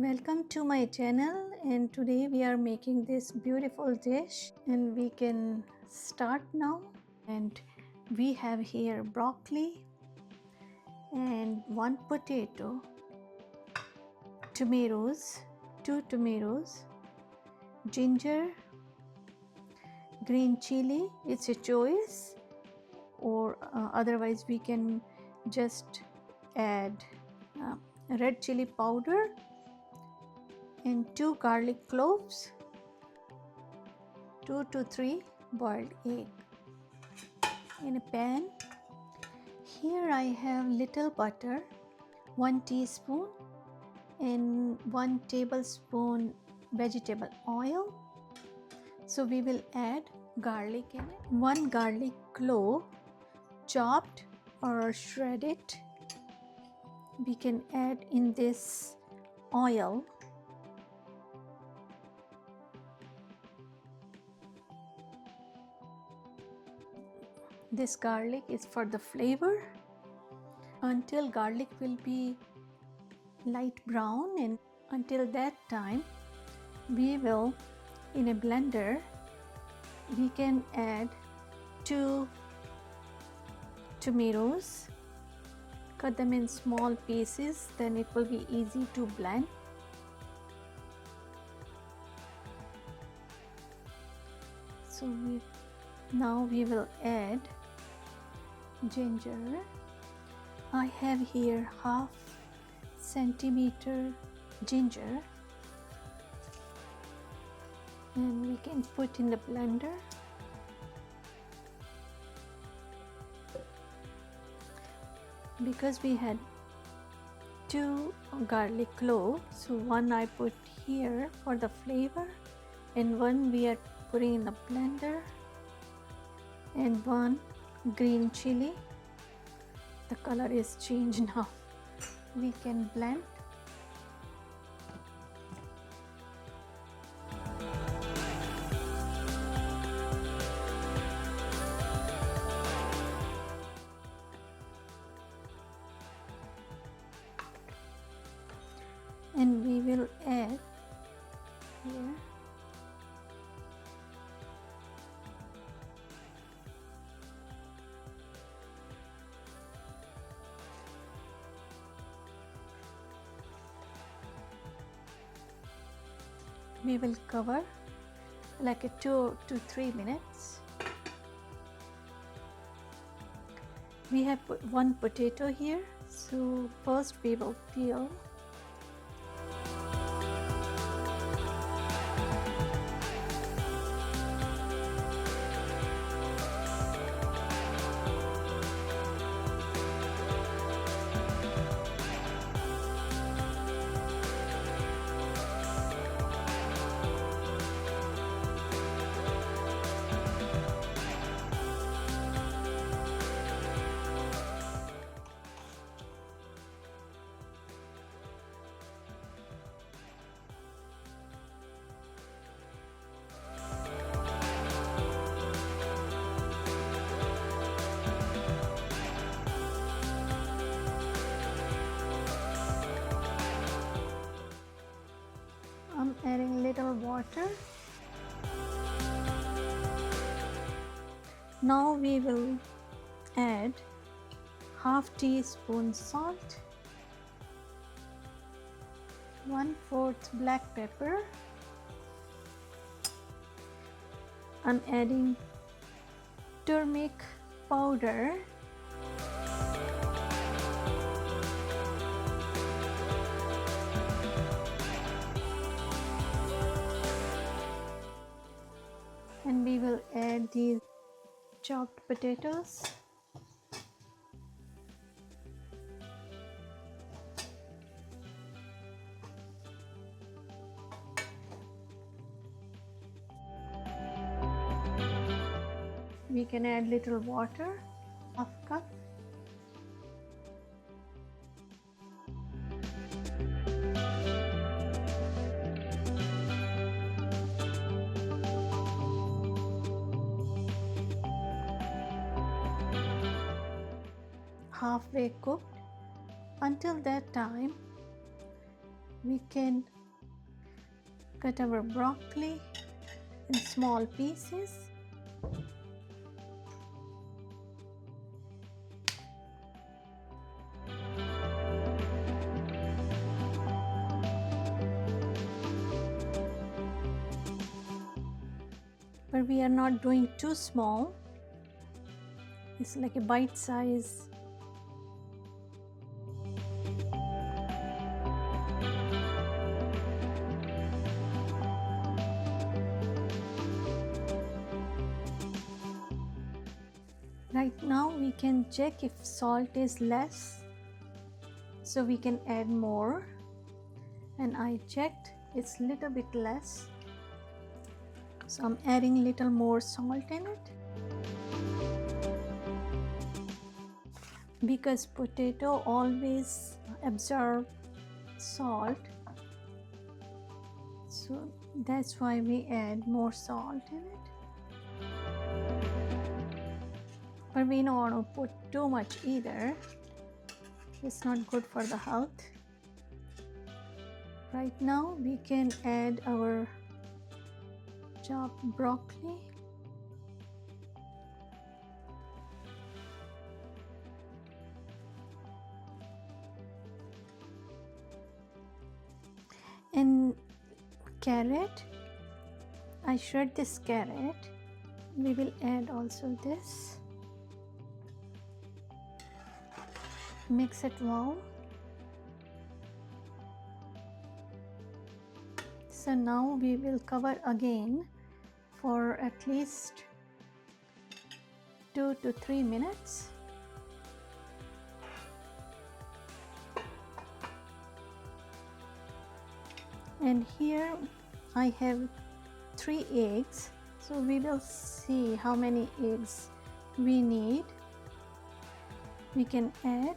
Welcome to my channel, and today we are making this beautiful dish and we can start now. And we have here broccoli and one potato, tomatoes, two tomatoes, ginger, green chili, it's a choice, or otherwise we can just add red chili powder, and 2 garlic cloves, 2 to 3 boiled egg. In a pan, here I have little butter, 1 teaspoon, and 1 tablespoon vegetable oil. So we will add garlic in it, 1 garlic clove, chopped or shredded. We can add in this oil. This garlic is for the flavor. Until garlic will be light brown, and until that time we will, in a blender, we can add 2 tomatoes, cut them in small pieces, then it will be easy to blend. So now we will add ginger. I have here half centimeter ginger, and we can put in the blender. Because we had 2 garlic cloves, so 1 I put here for the flavor, and 1 we are putting in the blender, and 1 green chili. The color is changed now. We can blend. And we will add here we will cover like a 2 to 3 minutes. We have 1 potato here, so first we will peel. I'm adding little water. Now we will add half teaspoon salt, 1/4 black pepper. I'm adding turmeric powder, and we will add these chopped potatoes. We can add little water, half cup. Halfway cooked. Until that time we can cut our broccoli in small pieces. But we are not doing too small. It's like a bite size. Right now we can check if salt is less, so we can add more, and I checked it's little bit less, so I'm adding little more salt in it. Because potato always absorb salt, so that's why we add more salt in it. But we don't want to put too much either. It's not good for the health. Right now we can add our chopped broccoli. And carrot, I shred this carrot. We will add also this. Mix it well. So now we will cover again for at least 2 to 3 minutes. And here I have 3 eggs, so we will see how many eggs we need. We can add.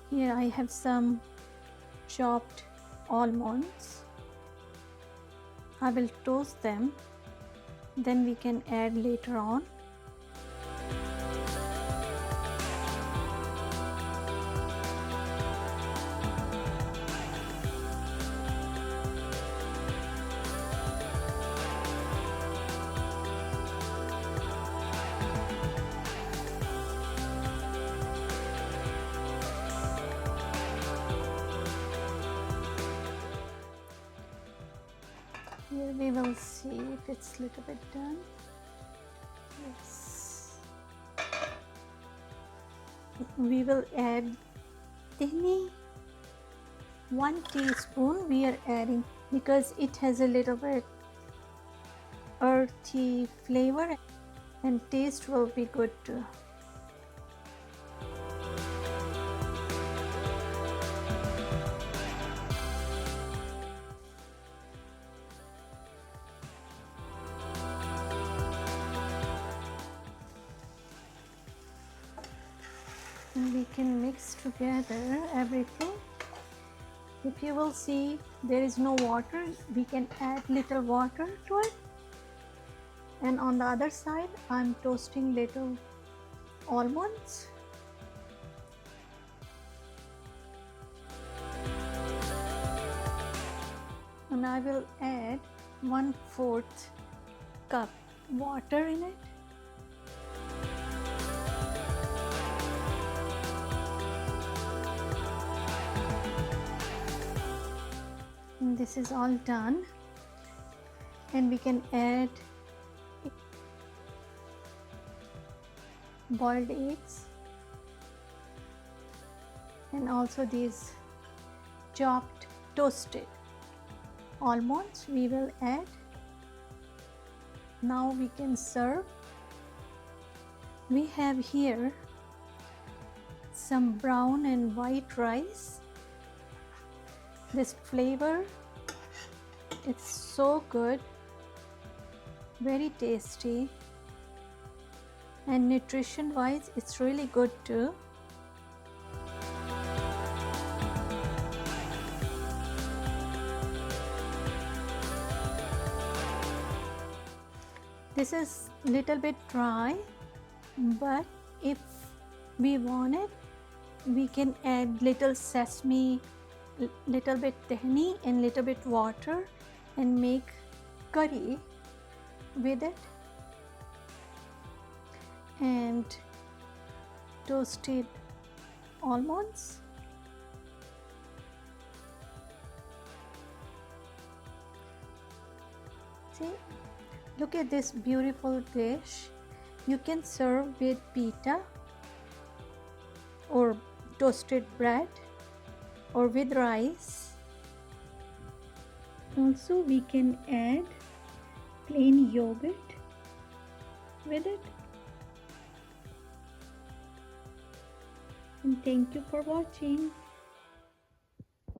Here I have some chopped almonds. I will toast them, then we can add later on. Here we will see if it's a little bit done. Yes. We will add tahini. 1 teaspoon we are adding because it has a little bit earthy flavor and taste will be good too. And we can mix together everything. If you will see there is no water, we can add little water to it. And on the other side I'm toasting little almonds. And I will add 1/4 cup water in it. And this is all done, and we can add boiled eggs and also these chopped toasted almonds we will add. Now we can serve. We have here some brown and white rice. This flavor, it's so good, very tasty, and nutrition wise it's really good too. This is little bit dry, but if we want it, we can add little sesame little bit tahini and little bit water and make curry with it, and toasted almonds. See, look at this beautiful dish. You can serve with pita or toasted bread or with rice. Also, we can add plain yogurt with it. And thank you for watching.